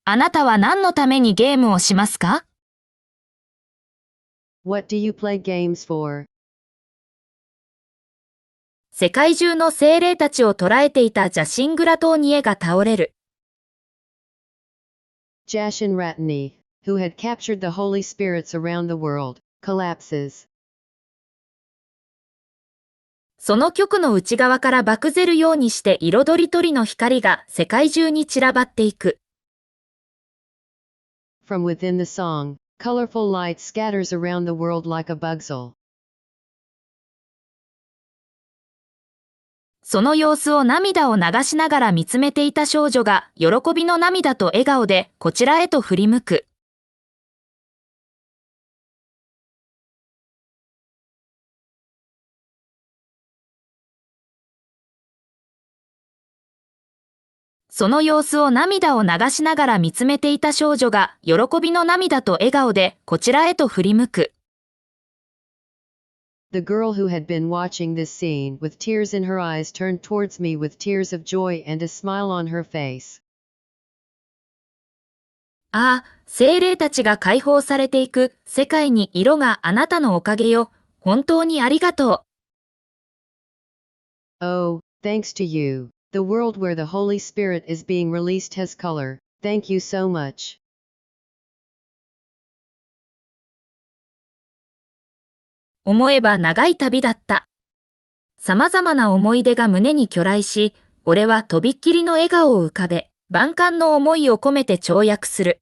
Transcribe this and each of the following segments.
あなたは何のためにゲームをしますか？ What do you play games for? 世界中の精霊たちを捕らえていたジャシングラ島に家が倒れる。Jashin Ratani, who had captured the holy spirits around the world, collapses. その極の内側から漠ぜるようにして彩りとりの光が世界中に散らばっていく。From within the song, colorful light scatters around the world like a bugzle. その様子を涙を流しながら見つめていた少女が喜びの涙と笑顔でこちらへと振り向く。その様子を涙を流しながら見つめていた少女が喜びの涙と笑顔でこちらへと振り向く。The girl who had been watching this scene with tears in her eyes turned towards me with tears of joy and a smile on her face. ああ、精霊たちが解放されていく世界に色があなたのおかげよ。本当にありがとう。Oh, thanks to you. The world where the Holy Spirit is being released has color. Thank you so much. 思えば長い旅だった。様々な思い出が胸に去来し、俺はとびっきりの笑顔を浮かべ、万感の思いを込めて跳躍する。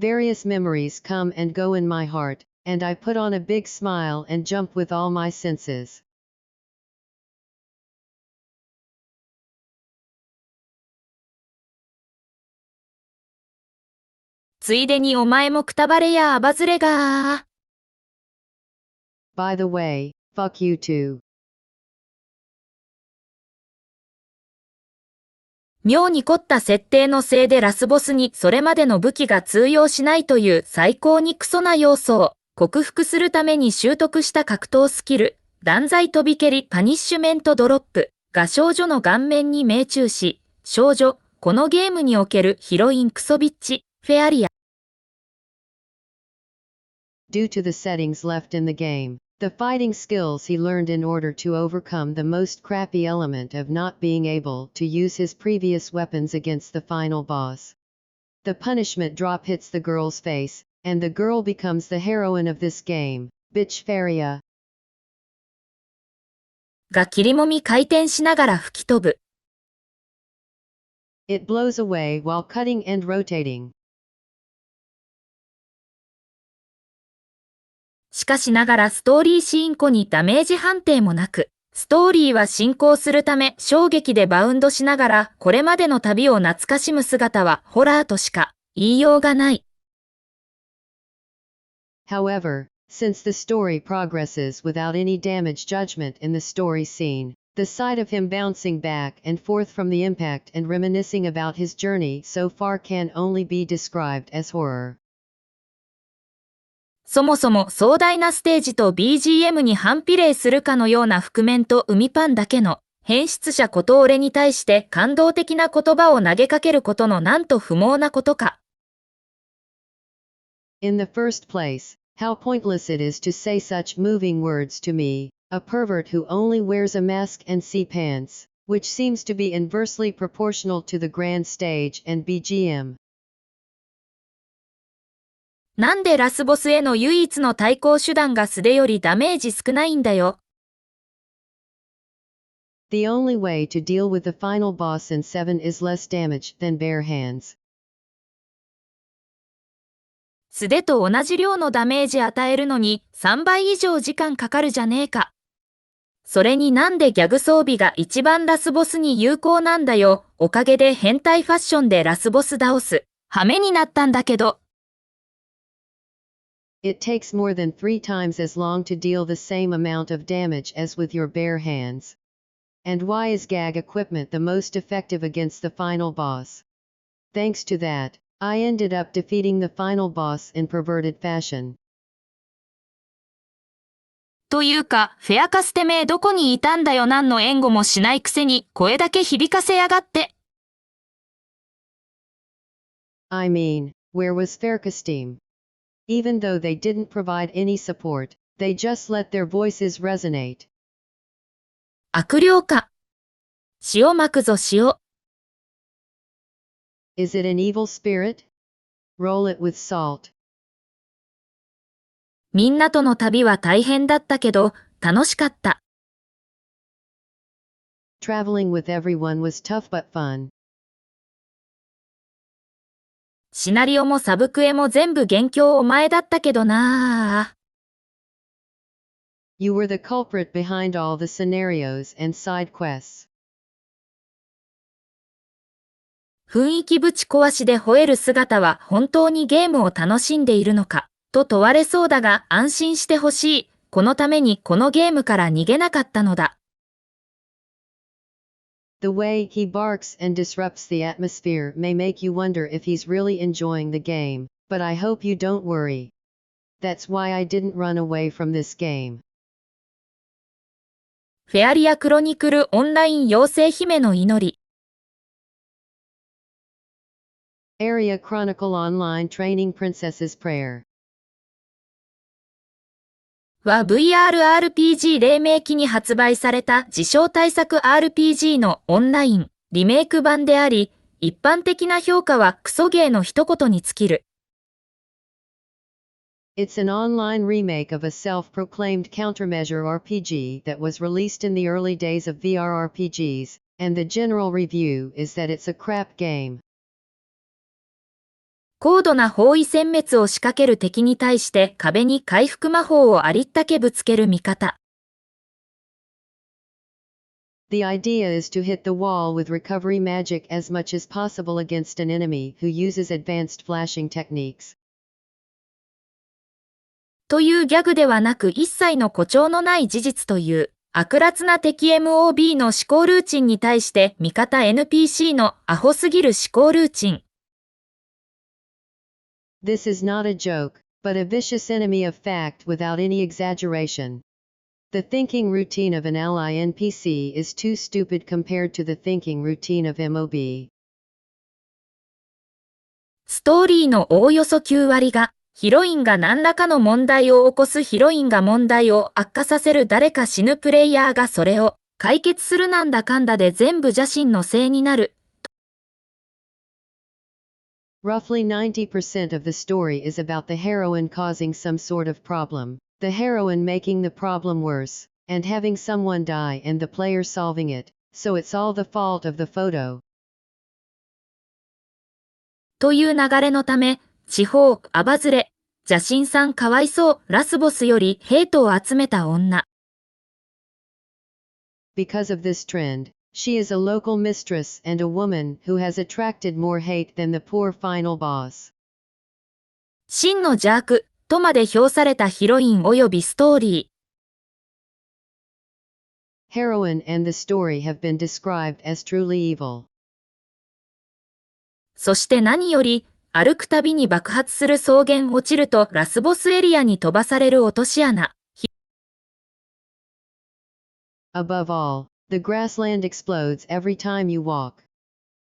Various memories come and go in my heart, and I put on a big smile and jump with all my senses. ついでにお前もくたばれやあばずれがー。By the way, fuck you too. 妙に凝った設定のせいでラスボスにそれまでの武器が通用しないという最高にクソな要素を克服するために習得した格闘スキル、断罪飛び蹴りパニッシュメントドロップが少女の顔面に命中し、少女、このゲームにおけるヒロインクソビッチ、フェアリア。Due to the settings left in the game, the fighting skills he learned in order to overcome the most crappy element of not being able to use his previous weapons against the final boss. The punishment drop hits the girl's face, and the girl becomes the heroine of this game, Bitch Faria. が切りもみ回転しながら吹き飛ぶ。It blows away while cutting and rotating. しかしながらストーリーシーン後にダメージ判定もなく、ストーリーは進行するため衝撃でバウンドしながらこれまでの旅を懐かしむ姿はホラーとしか言いようがない。However, since the story progresses without any damage judgment in the story scene, the sight of him bouncing back and forth from the impact and reminiscing about his journey so far can only be described as horror. そもそも壮大なステージと BGM に反比例するかのような覆面と海パンだけの変質者こと俺に対して感動的な言葉を投げかけることのなんと不毛なことか。In the first place, how pointless it is to say such moving words to me, a pervert who only wears a mask and C-pants, which seems to be inversely proportional to the grand stage and BGM. なんでラスボスへの唯一の対抗手段が素手よりダメージ少ないんだよ。The only way to deal with the final boss in 7 is less damage than bare hands. 素手と同じ量のダメージ与えるのに3倍以上時間かかるじゃねえか。それになんでギャグ装備が一番ラスボスに有効なんだよ。おかげで変態ファッションでラスボス倒す。羽目になったんだけど。It takes more than 3 times as long to deal the same amount of damage as with your bare hands. And why is gag equipment the most effective against the final boss? Thanks to that, I ended up defeating the final boss in perverted fashion. というか、フェアカスてめえどこにいたんだよ。何の援護もしないくせに声だけ響かせやがって。I mean, where was Faircastim? Even though they didn't provide any support, they just let their voices resonate. 悪霊か。塩まくぞ塩。Is it an evil spirit? Roll it with salt. みんなとの旅は大変だったけど、楽しかった。Traveling with everyone was tough but fun. シナリオもサブクエも全部元凶お前だったけどなあ。You were the culprit behind all the scenarios and side quests. 雰囲気ぶち壊しで吠える姿は本当にゲームを楽しんでいるのか、と問われそうだが安心してほしい。このためにこのゲームから逃げなかったのだ。The way he barks and disrupts the atmosphere may make you wonder if he's really enjoying the game, but I hope you don't worry. That's why I didn't run away from this game. フェアリアクロニクルオンライン妖精姫の祈り。Area Chronicle Online Training Princess's Prayer. は VRRPG 黎明期に発売された自称対策 RPG のオンライン、リメイク版であり、一般的な評価はクソゲーの一言に尽きる。It's an online remake of a self-proclaimed countermeasure RPG that was released in the early days of VR RPGs, and the general review is that it's a crap game. 高度な包囲殲滅を仕掛ける敵に対して壁に回復魔法をありったけぶつける味方。The idea is to hit the wall with recovery magic as much as possible against an enemy who uses advanced flashing techniques. というギャグではなく一切の誇張のない事実という、悪辣な敵 MOB の思考ルーチンに対して味方 NPC のアホすぎる思考ルーチン。This is not a joke, but a vicious enemy of fact without any exaggeration. The thinking routine of an ally NPC is too stupid compared to the thinking routine of MOB. ストーリーのおおよそ9割が、ヒロインが何らかの問題を起こすヒロインが問題を悪化させる誰か死ぬプレイヤーがそれを解決するなんだかんだで全部邪神のせいになる。Roughly 90% of the story is about the heroine causing some sort of problem, the heroine making the problem worse, and having someone die and the player solving it, so it's all the fault of the photo. という流れのため、地方、アバズレ、邪神さんかわいそう、ラスボスよりヘイトを集めた女。Because of this trend, she is a local mistress and a woman who has attracted more hate than the poor final boss. 真の邪悪とまで評されたヒロイン及びストーリー。Heroine and the story have been described as truly evil. そして何より、歩くたびに爆発する草原落ちるとラスボスエリアに飛ばされる落とし穴。Above all, the grassland explodes every time you walk.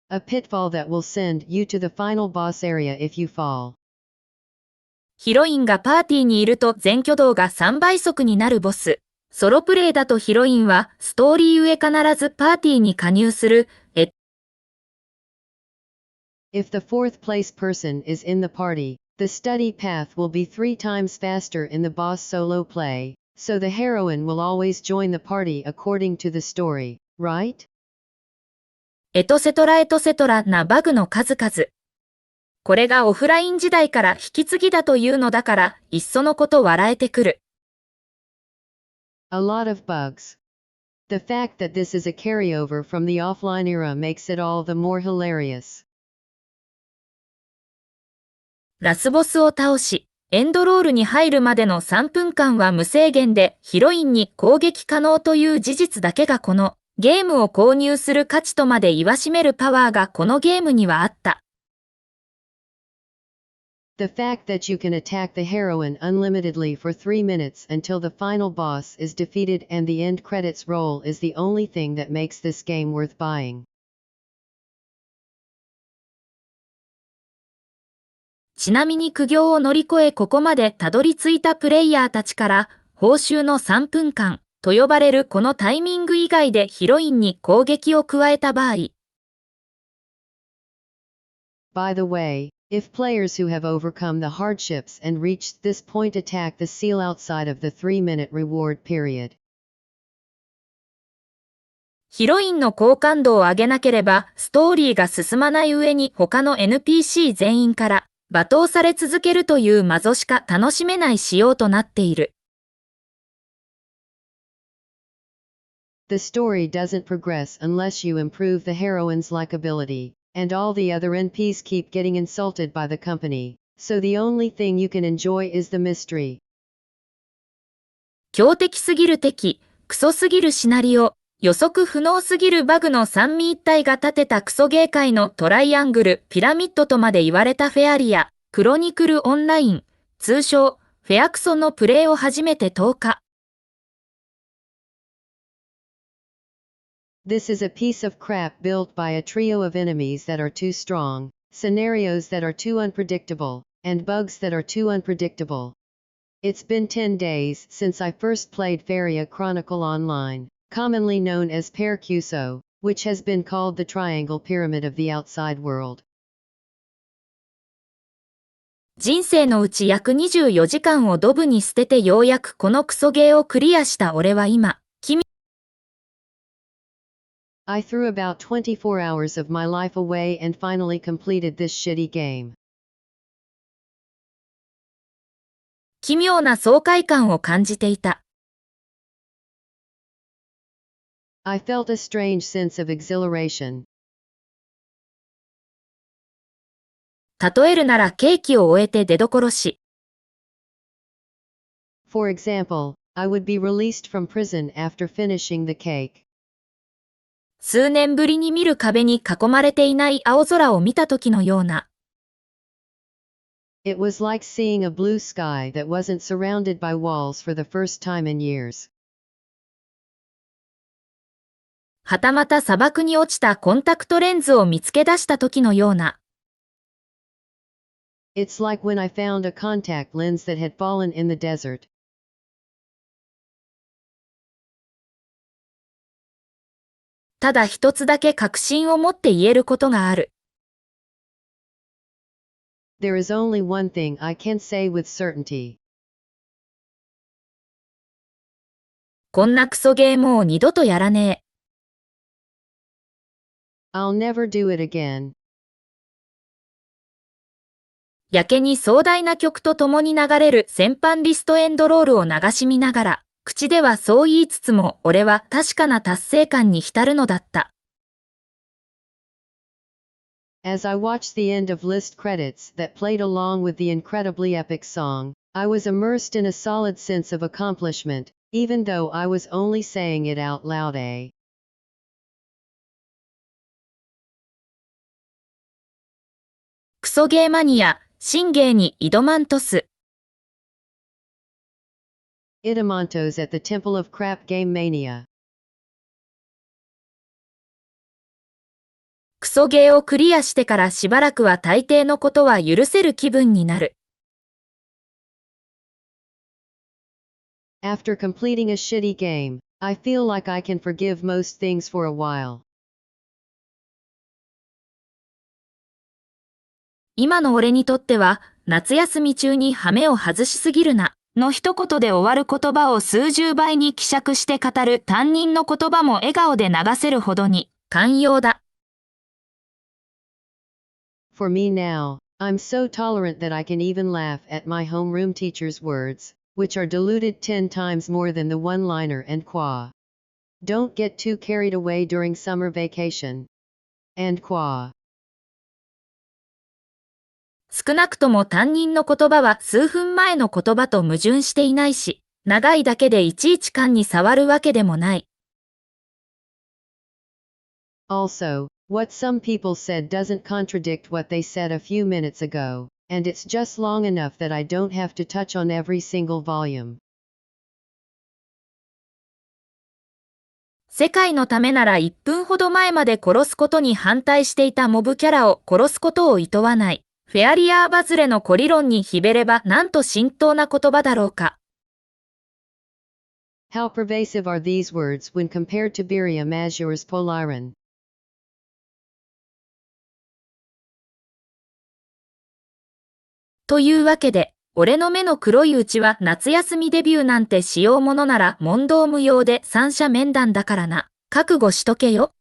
A pitfall that will send you to the final boss area if you fall. ヒロインがパーティーにいると全挙動が3倍速になるボス。ソロプレイだとヒロインはストーリー上必ずパーティーに加入する。If the fourth place person is in the party, the study path will be 3 times faster in the boss solo play, so the heroine will always join the party according to the story, right? エトセトラエトセトラなバグの数々。これがオフライン時代から引き継ぎだというのだから、いっそのこと笑えてくる。A lot of bugs. The fact that this is a carryover from the offline era makes it all the more hilarious. ラスボスを倒し、エンドロールに入るまでの3分間は無制限でヒロインに攻撃可能という事実だけがこのゲームを購入する価値とまで言わしめるパワーがこのゲームにはあった。The fact that you can attack the heroine unlimitedly for 3 minutes until the final boss is defeated and the end credits roll is the only thing that makes this game worth buying. ちなみに苦行を乗り越えここまでたどり着いたプレイヤーたちから、報酬の3分間と呼ばれるこのタイミング以外でヒロインに攻撃を加えた場合。By the way, if players who have overcome the hardships and reached this point attack the seal outside of the 3-minute reward period. ヒロインの好感度を上げなければストーリーが進まない上に他の NPC 全員から罵倒され続けるというマゾしか楽しめない仕様となっている。The story doesn't progress unless you improve the heroine's likability, and all the other NPCs keep getting insulted by the company, so the only thing you can enjoy is the mystery. 強敵すぎる敵、クソすぎるシナリオ、予測不能すぎるバグの三位一体が立てたクソゲー界のトライアングル、ピラミッドとまで言われたフェアリア、クロニクルオンライン、通称、フェアクソのプレイを始めて10日。This is a piece of crap built by a trio of enemies that are too strong, scenarios that are too unpredictable, and bugs that are too unpredictable. It's been 10 days since I first played Feria Chronicle Online, commonly known as Percuso, which has been called the triangle pyramid of the outside world. 人生のうち約24時間をドブに捨ててようやくこのクソゲーをクリアした俺は今、I threw about 24 hours of my life away and finally completed this shitty game. 奇妙な爽快感を感じていた。I felt a strange sense of exhilaration. 例えるなら刑期を終えて出所し。For example, I would be released from prison after finishing the cake. 数年ぶりに見る壁に囲まれていない青空を見た時のような。It was like seeing a blue sky that wasn't surrounded by walls for the first time in years. はたまた砂漠に落ちたコンタクトレンズを見つけ出した時のような。It's like when I found a contact lens that had fallen in the desert. ただ一つだけ確信を持って言えることがある。There is only one thing I can say with certainty. こんなクソゲーもう二度とやらねえ。I'll never do it again. やけに壮大な曲と共に流れる戦犯リストエンドロールを流し見ながら、口ではそう言いつつも俺は確かな達成感に浸るのだった。As I watched the end of list credits that played along with the incredibly epic song, I was immersed in a solid sense of accomplishment, even though I was only saying it out loud. クソゲーマニア、新ゲーに挑まんとす。Idamantos at the Temple of Crap Game Mania. クソゲーをクリアしてからしばらくは大抵のことは許せる気分になる。After completing a shitty game, I feel like I can forgive most things for a while. 今の俺にとっては、夏休み中に羽目を外しすぎるな、の一言で終わる言葉を数十倍に希釈して語る担任の言葉も笑顔で流せるほどに、寛容だ。For me now, I'm so tolerant that I can even laugh at my homeroom teacher's words, which are diluted 10 times more than the one-liner and qua. Don't get too carried away during summer vacation. And qua. 少なくとも担任の言葉は数分前の言葉と矛盾していないし、長いだけでいちいち勘に触るわけでもない。Also, what some people said doesn't contradict what they said a few minutes ago, and it's just long enough that I don't have to touch on every single volume. 世界のためなら1分ほど前まで殺すことに反対していたモブキャラを殺すことを厭わない。フェアリアーバズレのコ理論に比べればなんと浸透な言葉だろうか。How pervasive are these words when compared to Beria Mazur's Poliron? というわけで、俺の目の黒いうちは夏休みデビューなんてしようものなら問答無用で三者面談だからな。覚悟しとけよ。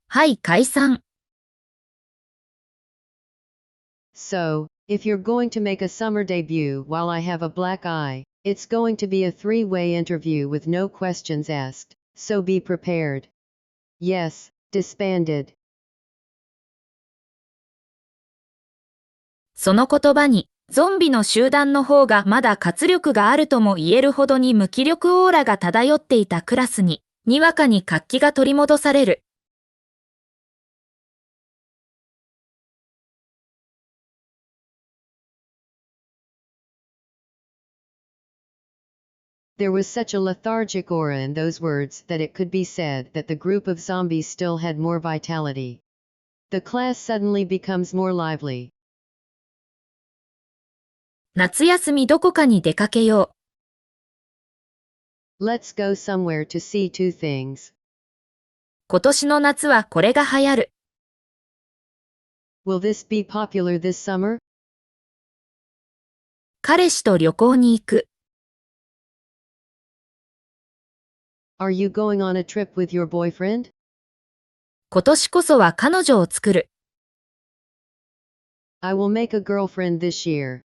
はい、解散。So, if you're going to make a summer debut while I have a black eye, it's going to be a three-way interview with no questions asked, so be prepared. Yes, disbanded. その言葉に、ゾンビの集団の方がまだ活力があるとも言えるほどに無気力オーラが漂っていたクラスに、にわかに活気が取り戻される。There was such a lethargic aura in those words that it could be said that the group of zombies still had more vitality. The class suddenly becomes more lively. 夏休みどこかに出かけよう。Let's go somewhere to see two things. 今年の夏はこれが流行る。Will this be popular this summer? 彼氏と旅行に行く。Are you going on a trip with your boyfriend? 今年こそは彼女を作る。I will make a girlfriend this year.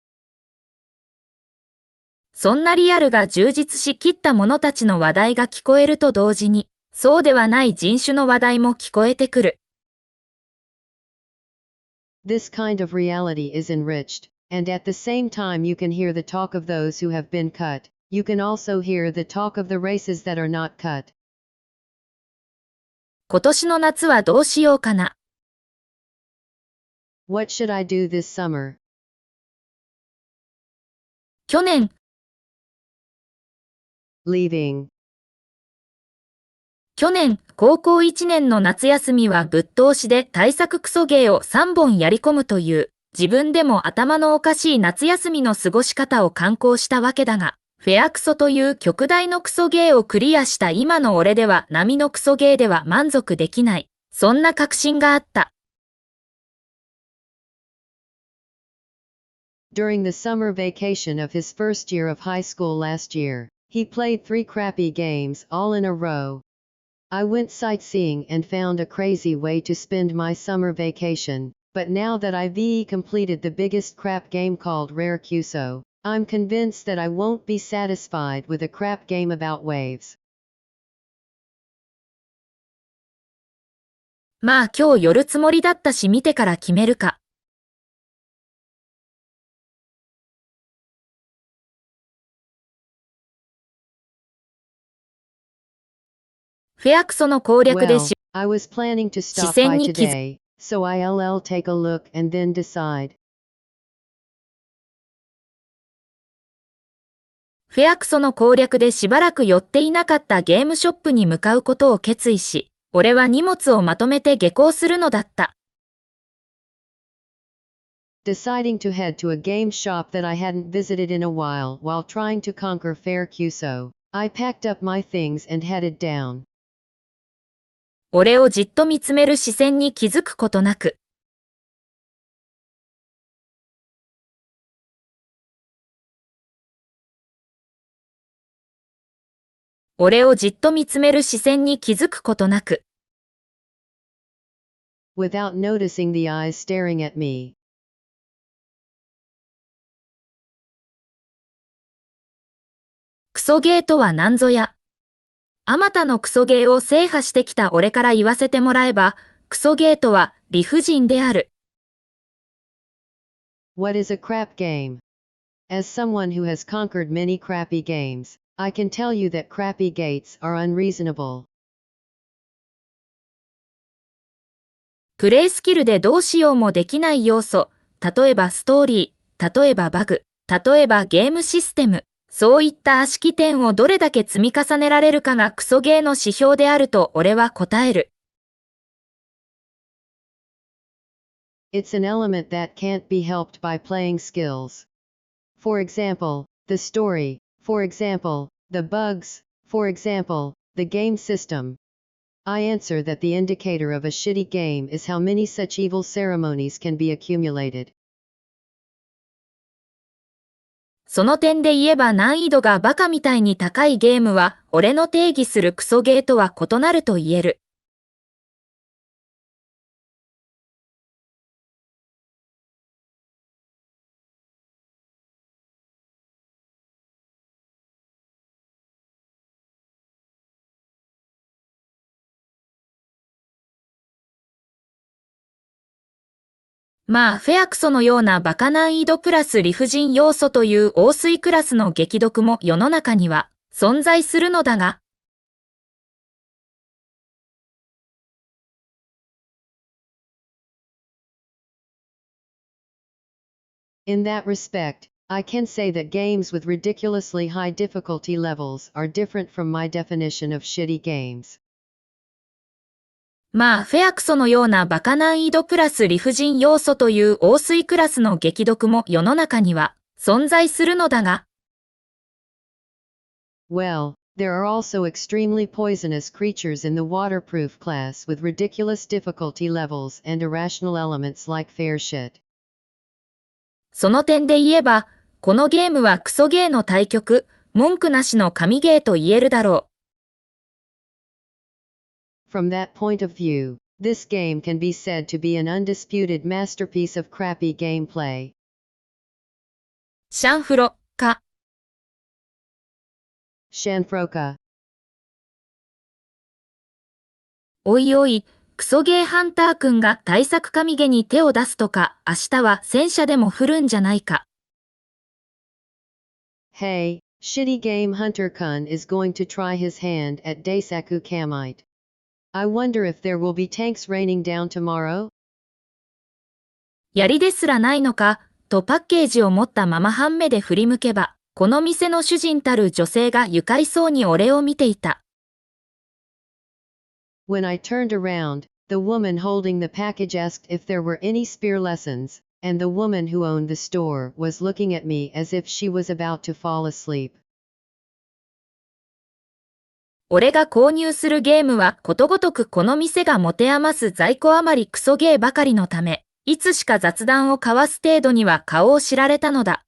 そんなリアルが充実しきった者たちの話題が聞こえると同時に、そうではない人種の話題も聞こえてくる。This kind of reality is enriched, and at the same time you can hear the talk of those who have been cut. You can also hear the talk of the races that are not cut. 今年の夏はどうしようかな。What should I do this summer? 去年、Leaving. 去年、高校1年の夏休みはぶっ通しで対策クソゲーを3本やり込むという、自分でも頭のおかしい夏休みの過ごし方を敢行したわけだが、フェアクソという極大のクソゲーをクリアした今の俺では波のクソゲーでは満足できない。そんな確信があった。During the summer vacation of his first year of high school last year, he played 3 crappy games all in a row. I went sightseeing and found a crazy way to spend my summer vacation, but now that I've completed the biggest crap game called Rare Cuso, I'm convinced that I won't be satisfied with a crap game about waves. まあ今日寄るつもりだったし見てから決めるか。フェアクソの攻略で Well, I was planning to stop by today, so I'll take a look and then decide. フェアクソの攻略でしばらく寄っていなかったゲームショップに向かうことを決意し、俺は荷物をまとめて下校するのだった。Deciding to head to a game shop that I hadn't visited in a while trying to conquer Fair Cuso, I packed up my things and headed down. 俺をじっと見つめる視線に気づくことなく。俺をじっと見つめる視線に気づくことなく。Without noticing the eyes staring at me. クソゲーとは何ぞや。あまたのクソゲーを制覇してきた俺から言わせてもらえば、クソゲーとは理不尽である。What is a crap game? As someone who has conquered many crappy games, I can tell you that crappy gates are unreasonable. プレイスキルでどうしようもできない要素、例えばストーリー、例えばバグ、例えばゲームシステム、そういった悪しき点をどれだけ積み重ねられるかがクソゲーの指標であると俺は答える。It's an element that can't be helped by playing skills. For example, the story. For example, the bugs. For example, the game system. I answer that the indicator of a shitty game is how many such evil ceremonies can be accumulated. その点で言えば難易度がバカみたいに高いゲームは、俺の定義するクソゲーとは異なると言える。まあ、フェアクソのようなバカ難易度プラス理不尽要素という旺水クラスの激毒も世の中には存在するのだが、In that respect, I can say that games with ridiculously high difficulty levels are different from my definition of shitty games. まあ、フェアクソのようなバカ難易度プラス理不尽要素という旺水クラスの激毒も世の中には存在するのだが、Well, there are also extremely poisonous creatures in the waterproof class with ridiculous difficulty levels and irrational elements like fair shit. その点で言えば、このゲームはクソゲーの対極、文句なしの神ゲーと言えるだろう。From that point of view, this game can be said to be an undisputed masterpiece of crappy gameplay. シャンフロ、か。Shanfroka. おいおい、クソゲーハンターくんが対策神ゲに手を出すとか、明日は戦車でも降るんじゃないか。Hey, shitty game hunter kun is going to try his hand at Daisaku Kamite. I wonder if there will be tanks raining down tomorrow? 槍ですらないのか、とパッケージを持ったまま半目で振り向けば、この店の主人たる女性が愉快そうに俺を見ていた。When I turned around, the woman holding the package asked if there were any spear lessons, and the woman who owned the store was looking at me as if she was about to fall asleep. 俺が購入するゲームはことごとくこの店が持て余す在庫余りクソゲーばかりのため、いつしか雑談を交わす程度には顔を知られたのだ。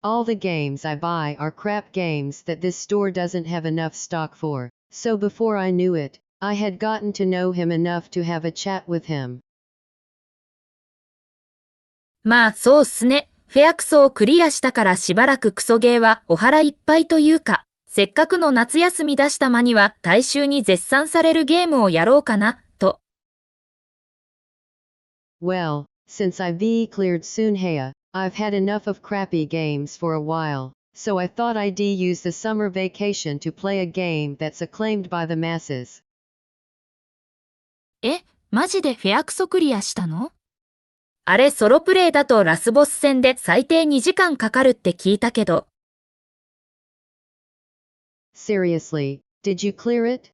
All the games I buy are crap games that this store doesn't have enough stock for, so before I knew it, I had gotten to know him enough to have a chat with him. まあそうっすね。フェアクソをクリアしたからしばらくクソゲーはお腹いっぱいというか、せっかくの夏休み出した間には大衆に絶賛されるゲームをやろうかな、と。Well, since I've cleared Sunhea, I've had enough of crappy games for a while, so I thought I'd use the summer vacation to play a game that's acclaimed by the masses. え、マジでフェアクソクリアしたの？あれソロプレイだとラスボス戦で最低2時間かかるって聞いたけど。Seriously, did you clear it?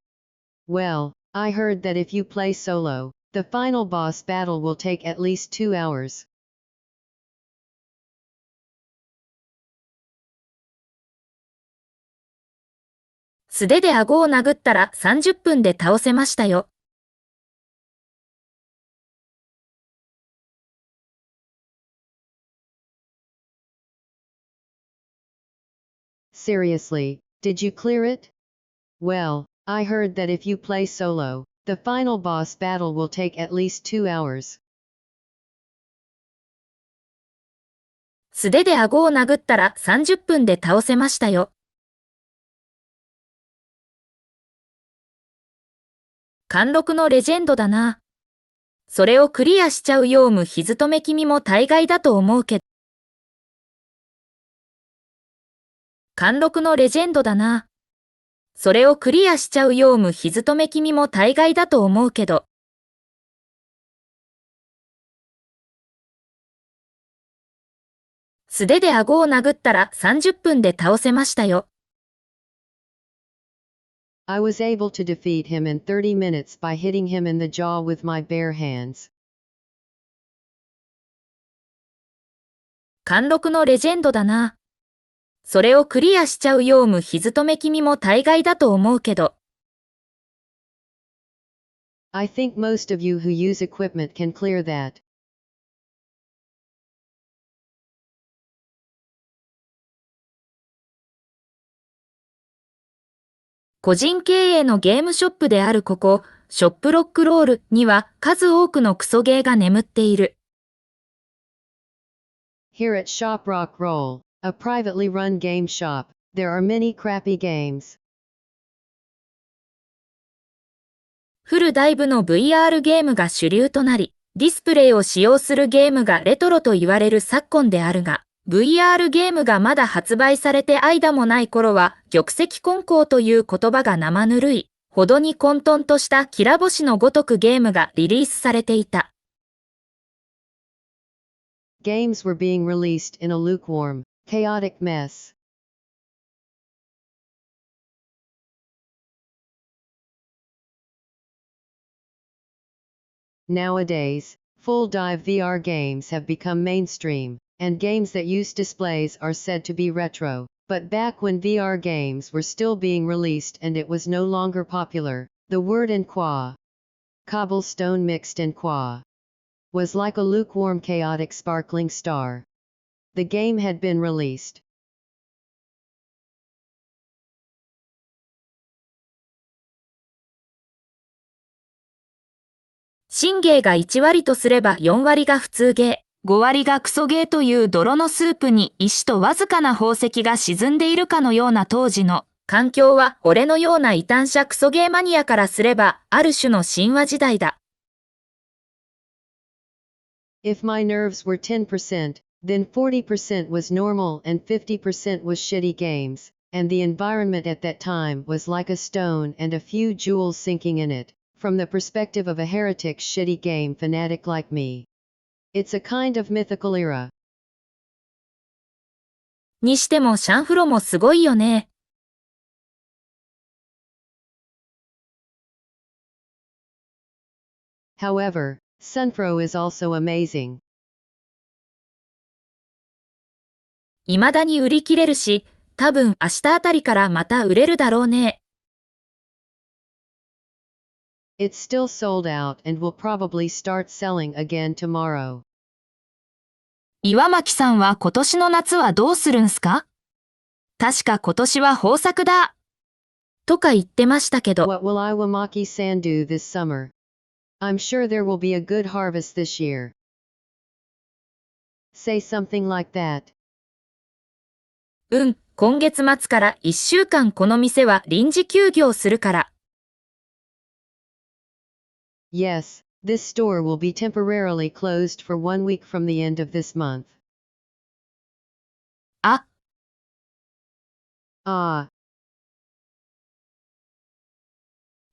Well, I heard that if you play solo, the final boss battle will take at least 2 hours. 素手で顎を殴ったら30分で倒せましたよ。Seriously, did you clear it? Well, I heard that if you play solo, the final boss battle will take at least 2 hours. 素手で顎を殴ったら30分で倒せましたよ。貫禄のレジェンドだな。それをクリアしちゃうようむひずとめ君も大概だと思うけど。貫禄のレジェンドだな。それをクリアしちゃうようむひずとめ君も大概だと思うけど。素手で顎を殴ったら30分で倒せましたよ。I was able to defeat him in 30 minutes by hitting him in the jaw with my bare hands. 貫禄のレジェンドだな。それをクリアしちゃうようむひずとめ君も大概だと思うけど。I think most of you who use equipment can clear that. 個人経営のゲームショップであるここ、ショップロックロールには数多くのクソゲーが眠っている。Here at Shop Rock Roll, a privately run game shop, there are many crappy games. フルダイブの VR ゲームが主流となり、ディスプレイを使用するゲームがレトロと言われる昨今であるが、VR ゲームがまだ発売されて間もない頃は、玉石混交という言葉が生ぬるい、ほどに混沌としたきら星のごとくゲームがリリースされていた。Games were being released in a lukewarm, chaotic mess. Nowadays, full dive VR games have become mainstream, and games that use displays are said to be retro. But back when VR games were still being released and it was no longer popular, the word enquois, cobblestone mixed enquois, was like a lukewarm chaotic sparkling star. The game had been released. 新芸が1割とすれば4割が普通芸、5割がクソ芸という泥のスープに石とわずかな宝石が沈んでいるかのような当時の環境は俺のような異端者クソ芸マニアからすればある種の神話時代だ。If my nerves were 10%, then 40% was normal and 50% was shitty games, and the environment at that time was like a stone and a few jewels sinking in it, from the perspective of a heretic shitty game fanatic like me. It's a kind of mythical era. にしてもシャンフロもすごいよね。However, Sunfro is also amazing. 未だに売り切れるし、多分明日あたりからまた売れるだろうね。It's still sold out and will probably start selling again tomorrow. 岩巻さんは今年の夏はどうするんすか？確か今年は豊作だ。とか言ってましたけど。What will Iwamaki-san do this summer? I'm sure there will be a good harvest this year. Say something like that. 今月末から1週間この店は臨時休業するから。Yes, this store will be temporarily closed for 1 week from the end of this month. あ。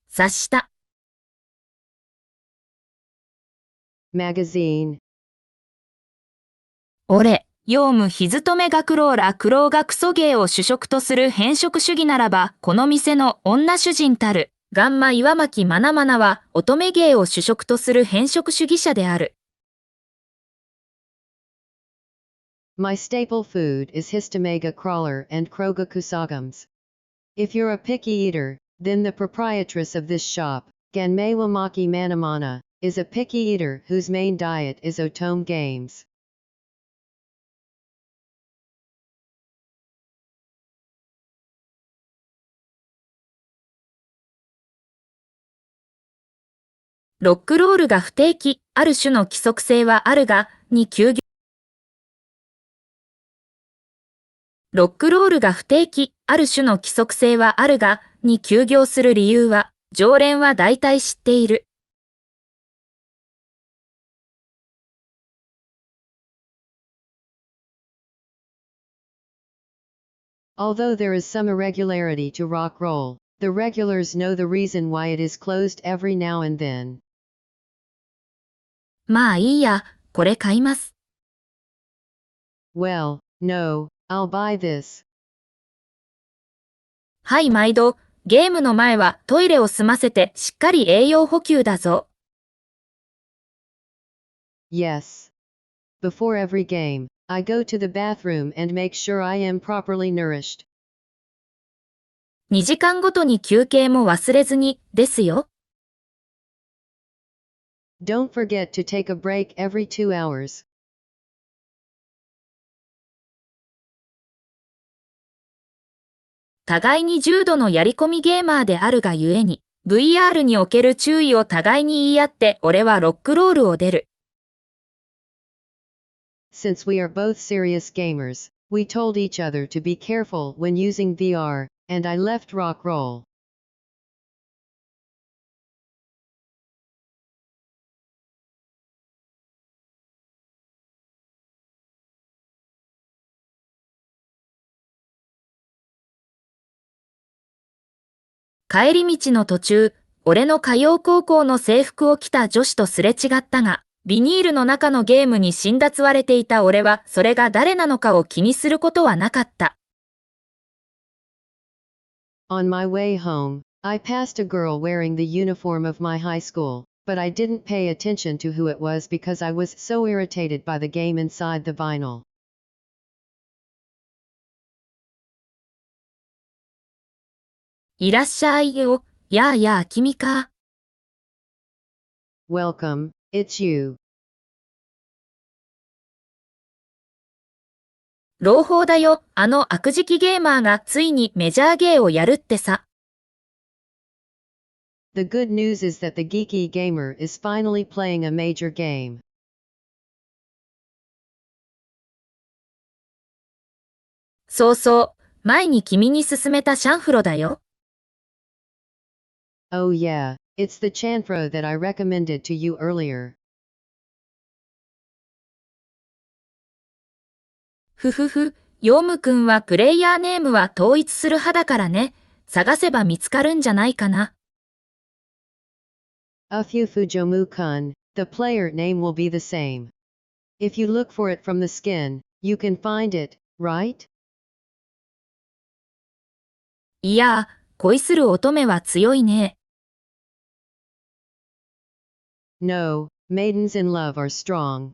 察した。Magazine. 俺、ヨウムヒズトメガクローラクローガクソゲーを主食とする変色主義ならば、この店の女主人たる、ガンマ岩巻マナマナは乙女芸を主食とする変色主義者である。My staple food is Histomega crawler and Krogakusagams. If you're a picky eater, then the proprietress of this shop, Ganmei Wamaki Manamana, is a picky eater whose main diet is otome games. ロックロールが不定期、ある種の規則性はあるが、に休業。ロックロールが不定期、ある種の規則性はあるが、に休業する理由は、常連は大体知っている。Although there is some irregularity to rock roll, the regulars know the reason why it is closed every now and then. まあいいや、これ買います。Well, no, I'll buy this. はい毎度、ゲームの前はトイレを済ませてしっかり栄養補給だぞ。Yes. Before every game, I go to the bathroom and make sure I am properly nourished. 2時間ごとに休憩も忘れずに、ですよ。Don't forget to take a break every 2 hours. 互いに重度のやり込みゲーマーであるがゆえに、VR における注意を互いに言い合って、俺はロックロールを出る。Since we are both serious gamers, we told each other to be careful when using VR, and I left rock roll. 帰り道の途中、俺の通う高校の制服を着た女子とすれ違ったが、ビニールの中のゲームに辛辣われていた俺は、それが誰なのかを気にすることはなかった。On my way home, I passed a girl wearing the uniform of my high school, but I didn't pay attention to who it was because I was so irritated by the game inside the vinyl. いらっしゃいよ、やあやあ君か。Welcome, it's you. 朗報だよ、あの悪時期ゲーマーがついにメジャーゲーをやるってさ。The good news is that the geeky gamer is finally playing a major game. そうそう、前に君に勧めたシャンフロだよ。Oh yeah, it's the chanfro that I recommended to you earlier. ふふふ、ヨウムくんはプレイヤーネームは統一する派だからね。探せば見つかるんじゃないかな。Fufujomu-kun, the player name will be the same. If you look for it from the skin, you can find it, right? いやー、恋する乙女は強いね。No, maidens in love are strong.